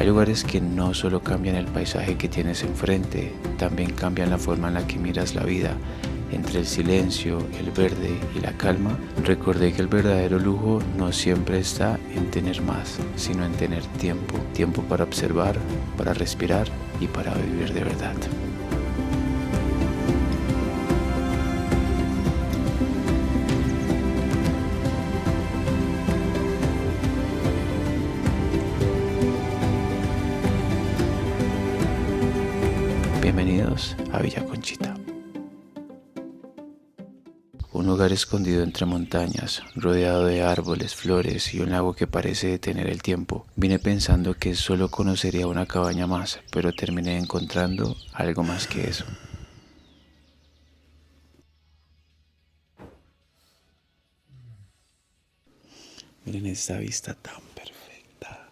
Hay lugares que no solo cambian el paisaje que tienes enfrente, también cambian la forma en la que miras la vida. Entre el silencio, el verde y la calma, recordé que el verdadero lujo no siempre está en tener más, sino en tener tiempo. Tiempo para observar, para respirar y para vivir de verdad. Bienvenidos a Villa Conchita. Un lugar escondido entre montañas, rodeado de árboles, flores y un lago que parece detener el tiempo. Vine pensando que solo conocería una cabaña más, pero terminé encontrando algo más que eso. Miren esta vista tan perfecta.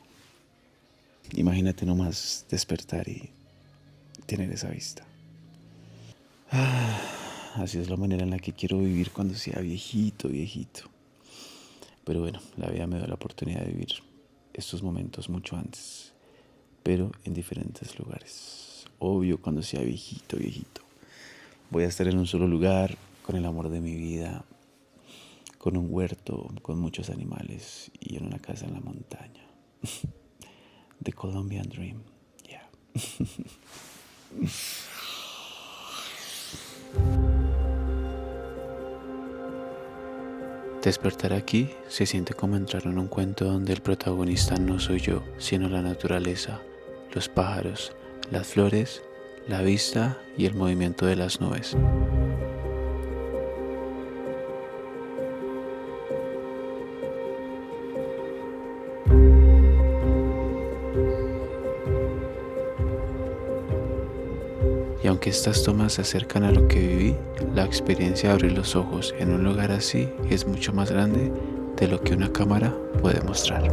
Imagínate nomás despertar y tener esa vista. Así es la manera en la que quiero vivir cuando sea viejito, viejito. Pero bueno, la vida me da la oportunidad de vivir estos momentos mucho antes, pero en diferentes lugares. Obvio, cuando sea viejito, viejito, voy a estar en un solo lugar, con el amor de mi vida, con un huerto, con muchos animales y en una casa en la montaña. The Colombian Dream, yeah. Despertar aquí se siente como entrar en un cuento donde el protagonista no soy yo, sino la naturaleza, los pájaros, las flores, la vista y el movimiento de las nubes. Y aunque estas tomas se acercan a lo que viví, la experiencia de abrir los ojos en un lugar así es mucho más grande de lo que una cámara puede mostrar.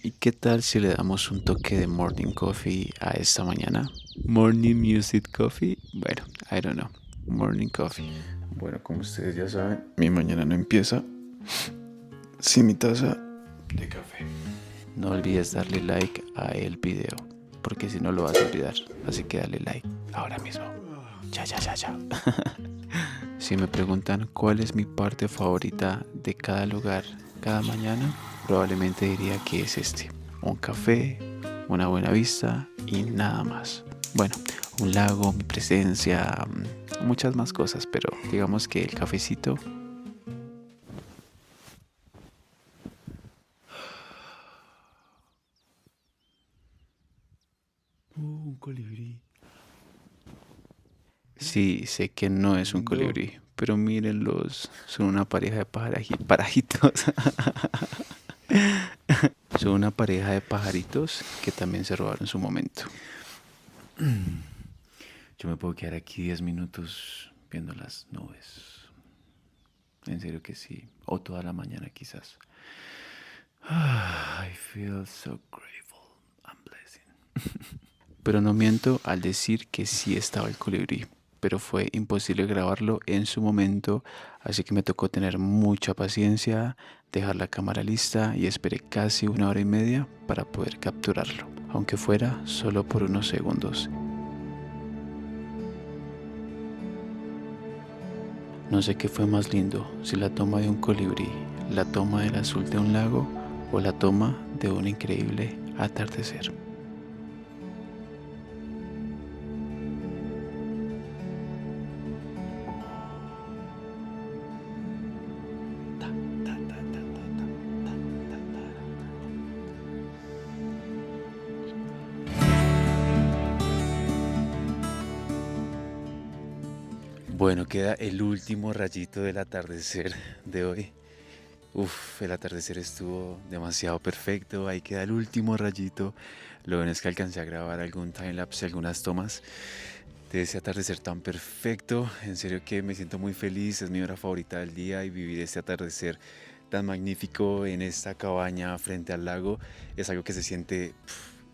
¿Y qué tal si le damos un toque de morning coffee a esta mañana? Morning music coffee. Bueno, I don't know. Morning coffee. Bueno, como ustedes ya saben, mi mañana no empieza sin mi taza de café. No olvides darle like a el video, porque si no lo vas a olvidar. Así que dale like ahora mismo. Ya. Si me preguntan cuál es mi parte favorita de cada lugar, cada mañana, probablemente diría que es este. Un café, una buena vista y nada más. Bueno, un lago, mi presencia, muchas más cosas, pero digamos que el cafecito. Un colibrí. Sí, sé que no es un colibrí, pero mírenlos, son una pareja de pajaritos. Son una pareja de pajaritos que también se robaron su momento. Yo me puedo quedar aquí 10 minutos viendo las nubes. En serio que sí. O toda la mañana quizás. I feel so grateful and blessing. Pero no miento al decir que sí estaba el colibrí. Pero fue imposible grabarlo en su momento, así que me tocó tener mucha paciencia, dejar la cámara lista y esperé casi 1 hora y media para poder capturarlo, aunque fuera solo por unos segundos. No sé qué fue más lindo, si la toma de un colibrí, la toma del azul de un lago o la toma de un increíble atardecer. Bueno, queda el último rayito del atardecer de hoy. El atardecer estuvo demasiado perfecto. Ahí queda el último rayito. Lo bueno es que alcancé a grabar algún timelapse, algunas tomas. de ese atardecer tan perfecto. En serio que me siento muy feliz, es mi hora favorita del día y vivir este atardecer tan magnífico en esta cabaña frente al lago es algo que se siente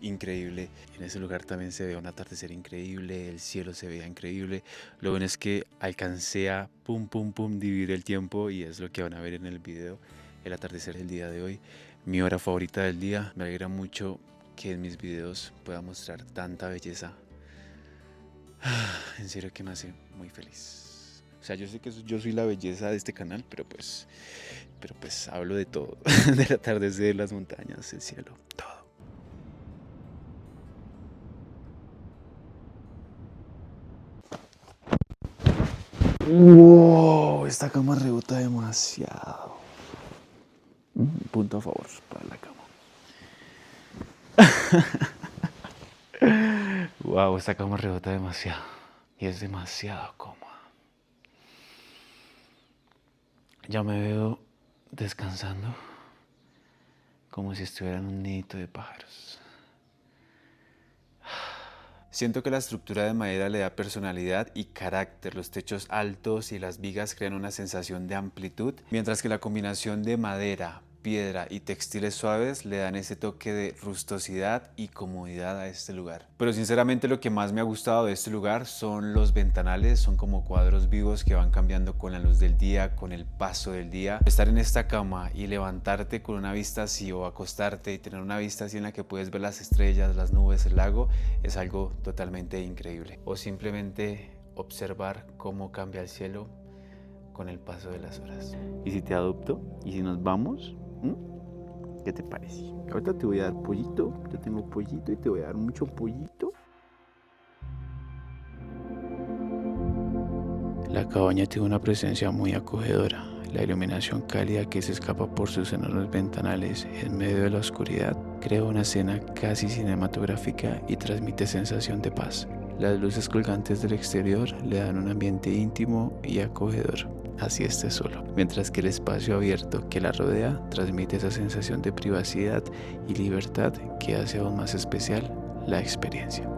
increíble. En ese lugar también se ve un atardecer increíble, el cielo se veía increíble. Lo bueno es que alcancé a dividir el tiempo y es lo que van a ver en el video, el atardecer del día de hoy. Mi hora favorita del día, me alegra mucho que en mis videos pueda mostrar tanta belleza. En serio que me hace muy feliz. O sea, yo sé que yo soy la belleza de este canal, pero pues hablo de todo, del atardecer, las montañas, el cielo, todo. Wow, esta cama rebota demasiado. Punto a favor para la cama. Wow, esta cama rebota demasiado y es demasiado cómoda. Ya me veo descansando como si estuviera en un nidito de pájaros. Siento que la estructura de madera le da personalidad y carácter. Los techos altos y las vigas crean una sensación de amplitud, mientras que la combinación de madera, piedra y textiles suaves le dan ese toque de rustosidad y comodidad a este lugar. Pero sinceramente lo que más me ha gustado de este lugar son los ventanales, son como cuadros vivos que van cambiando con la luz del día, con el paso del día. Estar en esta cama y levantarte con una vista así o acostarte y tener una vista así en la que puedes ver las estrellas, las nubes, el lago, es algo totalmente increíble. O simplemente observar cómo cambia el cielo con el paso de las horas. ¿Y si te adopto? ¿Y si nos vamos? ¿Qué te parece? Ahorita te voy a dar pollito. Yo tengo pollito y te voy a dar mucho pollito. La cabaña tiene una presencia muy acogedora. La iluminación cálida que se escapa por sus enormes ventanales en medio de la oscuridad crea una escena casi cinematográfica y transmite sensación de paz. Las luces colgantes del exterior le dan un ambiente íntimo y acogedor, así esté solo, mientras que el espacio abierto que la rodea transmite esa sensación de privacidad y libertad que hace aún más especial la experiencia.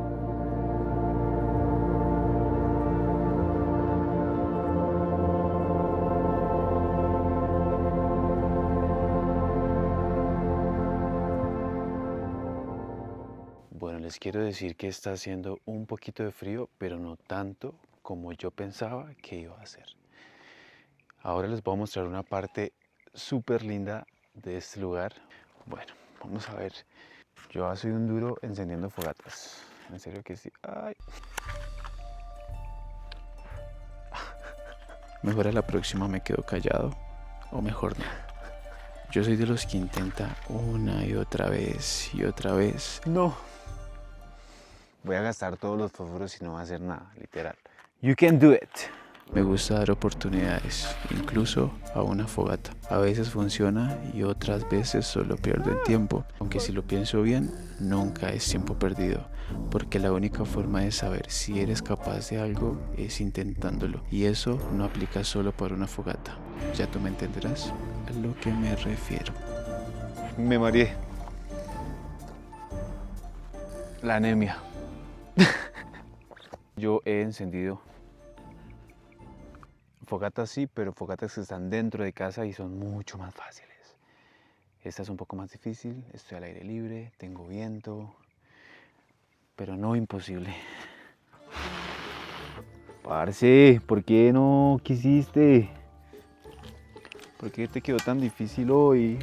Bueno, les quiero decir que está haciendo un poquito de frío, pero no tanto como yo pensaba que iba a hacer. Ahora les voy a mostrar una parte súper linda de este lugar. Bueno, vamos a ver. Yo soy un duro encendiendo fogatas. En serio que sí. Ay. Mejor a la próxima me quedo callado. O mejor no. Yo soy de los que intenta una y otra vez y otra vez. No. Voy a gastar todos los fósforos y no va a hacer nada, literal. You can do it. Me gusta dar oportunidades, incluso a una fogata. A veces funciona y otras veces solo pierdo el tiempo. Aunque si lo pienso bien, nunca es tiempo perdido. Porque la única forma de saber si eres capaz de algo es intentándolo. Y eso no aplica solo para una fogata. Ya tú me entenderás a lo que me refiero. Me mareé. La anemia. Yo he encendido fogatas sí, pero fogatas que están dentro de casa y son mucho más fáciles. Esta es un poco más difícil, estoy al aire libre, tengo viento, pero no imposible. Parce, ¿por qué no quisiste? ¿Por qué te quedó tan difícil hoy?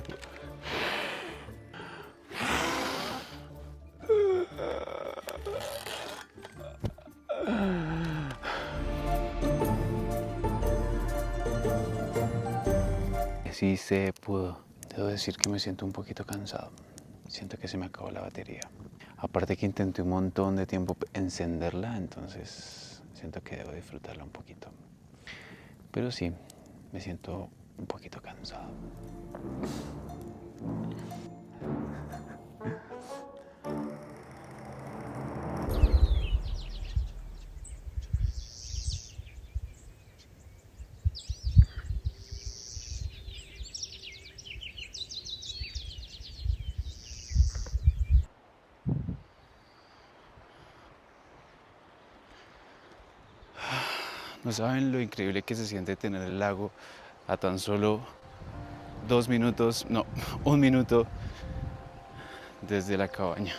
Sí se pudo. Debo decir que me siento un poquito cansado. Siento que se me acabó la batería. Aparte que intenté un montón de tiempo encenderla, entonces siento que debo disfrutarla un poquito. Pero sí, me siento un poquito cansado. No saben lo increíble que se siente tener el lago a tan solo 2 minutos, no, 1 minuto desde la cabaña.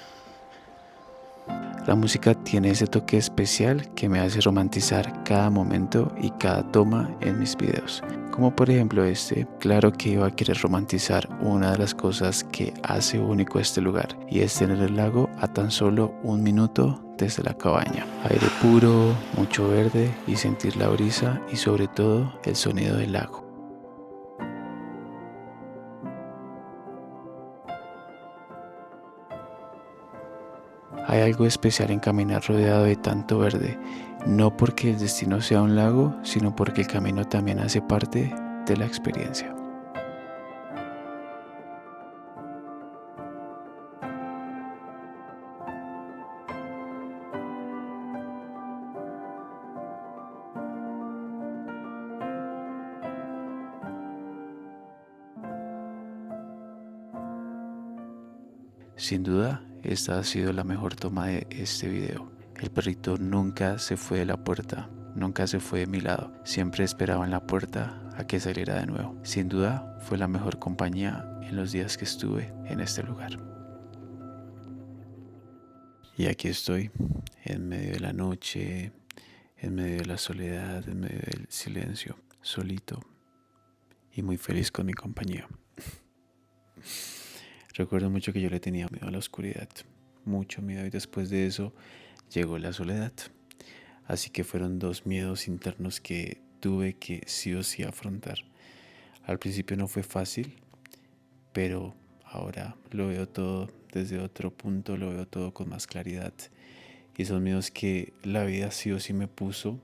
La música tiene ese toque especial que me hace romantizar cada momento y cada toma en mis videos. Como por ejemplo este, claro que iba a querer romantizar una de las cosas que hace único este lugar, y es tener el lago a tan solo 1 minuto desde la cabaña. Aire puro, mucho verde y sentir la brisa y sobre todo el sonido del lago. Hay algo especial en caminar rodeado de tanto verde, no porque el destino sea un lago, sino porque el camino también hace parte de la experiencia. Sin duda, esta ha sido la mejor toma de este video. El perrito nunca se fue de la puerta, nunca se fue de mi lado. Siempre esperaba en la puerta a que saliera de nuevo. Sin duda, fue la mejor compañía en los días que estuve en este lugar. Y aquí estoy, en medio de la noche, en medio de la soledad, en medio del silencio, solito y muy feliz con mi compañía. Recuerdo mucho que yo le tenía miedo a la oscuridad, mucho miedo, y después de eso llegó la soledad. Así que fueron dos miedos internos que tuve que sí o sí afrontar. Al principio no fue fácil, pero ahora lo veo todo desde otro punto, lo veo todo con más claridad. Y son miedos que la vida sí o sí me puso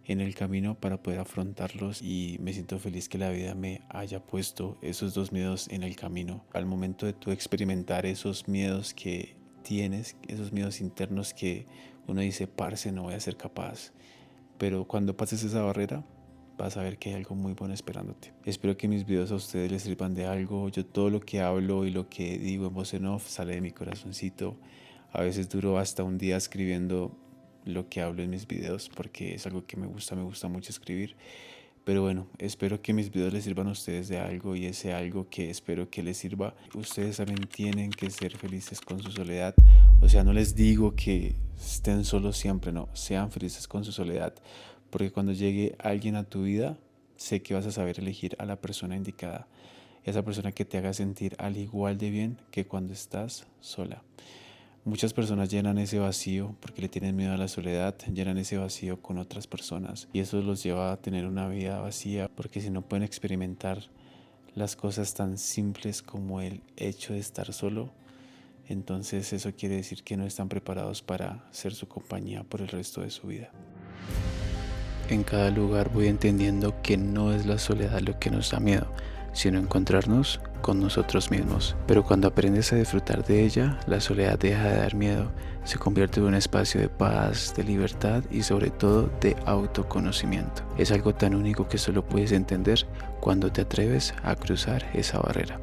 en el camino para poder afrontarlos, y me siento feliz que la vida me haya puesto esos dos miedos en el camino. Al momento de tú experimentar esos miedos que tienes, esos miedos internos que uno dice, parce, no voy a ser capaz, pero cuando pases esa barrera vas a ver que hay algo muy bueno esperándote. Espero que mis videos a ustedes les sirvan de algo. Yo todo lo que hablo y lo que digo en voz en off sale de mi corazoncito. A veces duro hasta un día escribiendo lo que hablo en mis videos porque es algo que me gusta mucho escribir. Pero bueno, espero que mis videos les sirvan a ustedes de algo, y ese algo que espero que les sirva, ustedes también tienen que ser felices con su soledad. O sea, no les digo que estén solos siempre, no, sean felices con su soledad, porque cuando llegue alguien a tu vida, sé que vas a saber elegir a la persona indicada, esa persona que te haga sentir al igual de bien que cuando estás sola. Muchas personas llenan ese vacío porque le tienen miedo a la soledad, llenan ese vacío con otras personas, y eso los lleva a tener una vida vacía, porque si no pueden experimentar las cosas tan simples como el hecho de estar solo, entonces eso quiere decir que no están preparados para ser su compañía por el resto de su vida. En cada lugar voy entendiendo que no es la soledad lo que nos da miedo, sino encontrarnos con nosotros mismos. Pero cuando aprendes a disfrutar de ella, la soledad deja de dar miedo, se convierte en un espacio de paz, de libertad y sobre todo de autoconocimiento. Es algo tan único que solo puedes entender cuando te atreves a cruzar esa barrera.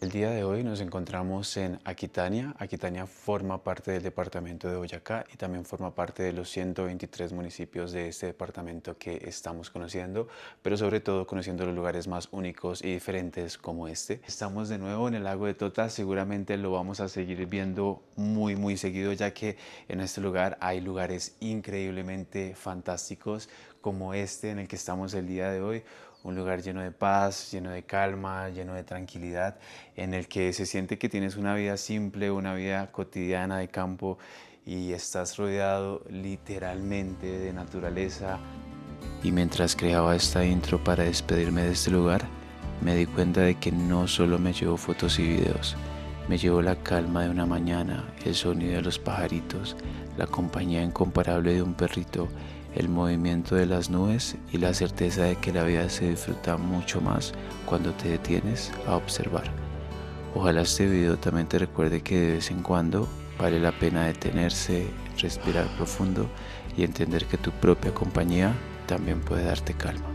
El día de hoy nos encontramos en Aquitania. Aquitania forma parte del departamento de Boyacá y también forma parte de los 123 municipios de este departamento que estamos conociendo, pero sobre todo conociendo los lugares más únicos y diferentes como este. Estamos de nuevo en el lago de Tota, seguramente lo vamos a seguir viendo muy seguido, ya que en este lugar hay lugares increíblemente fantásticos como este en el que estamos el día de hoy. Un lugar lleno de paz, lleno de calma, lleno de tranquilidad, en el que se siente que tienes una vida simple, una vida cotidiana de campo, y estás rodeado literalmente de naturaleza. Y mientras creaba esta intro para despedirme de este lugar, me di cuenta de que no solo me llevo fotos y videos, me llevo la calma de una mañana, el sonido de los pajaritos, la compañía incomparable de un perrito, el movimiento de las nubes y la certeza de que la vida se disfruta mucho más cuando te detienes a observar. Ojalá este video también te recuerde que de vez en cuando vale la pena detenerse, respirar profundo y entender que tu propia compañía también puede darte calma.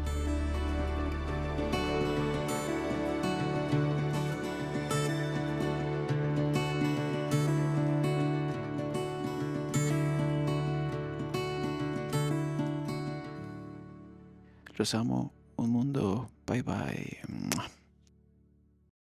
Los amo, un mundo, bye bye.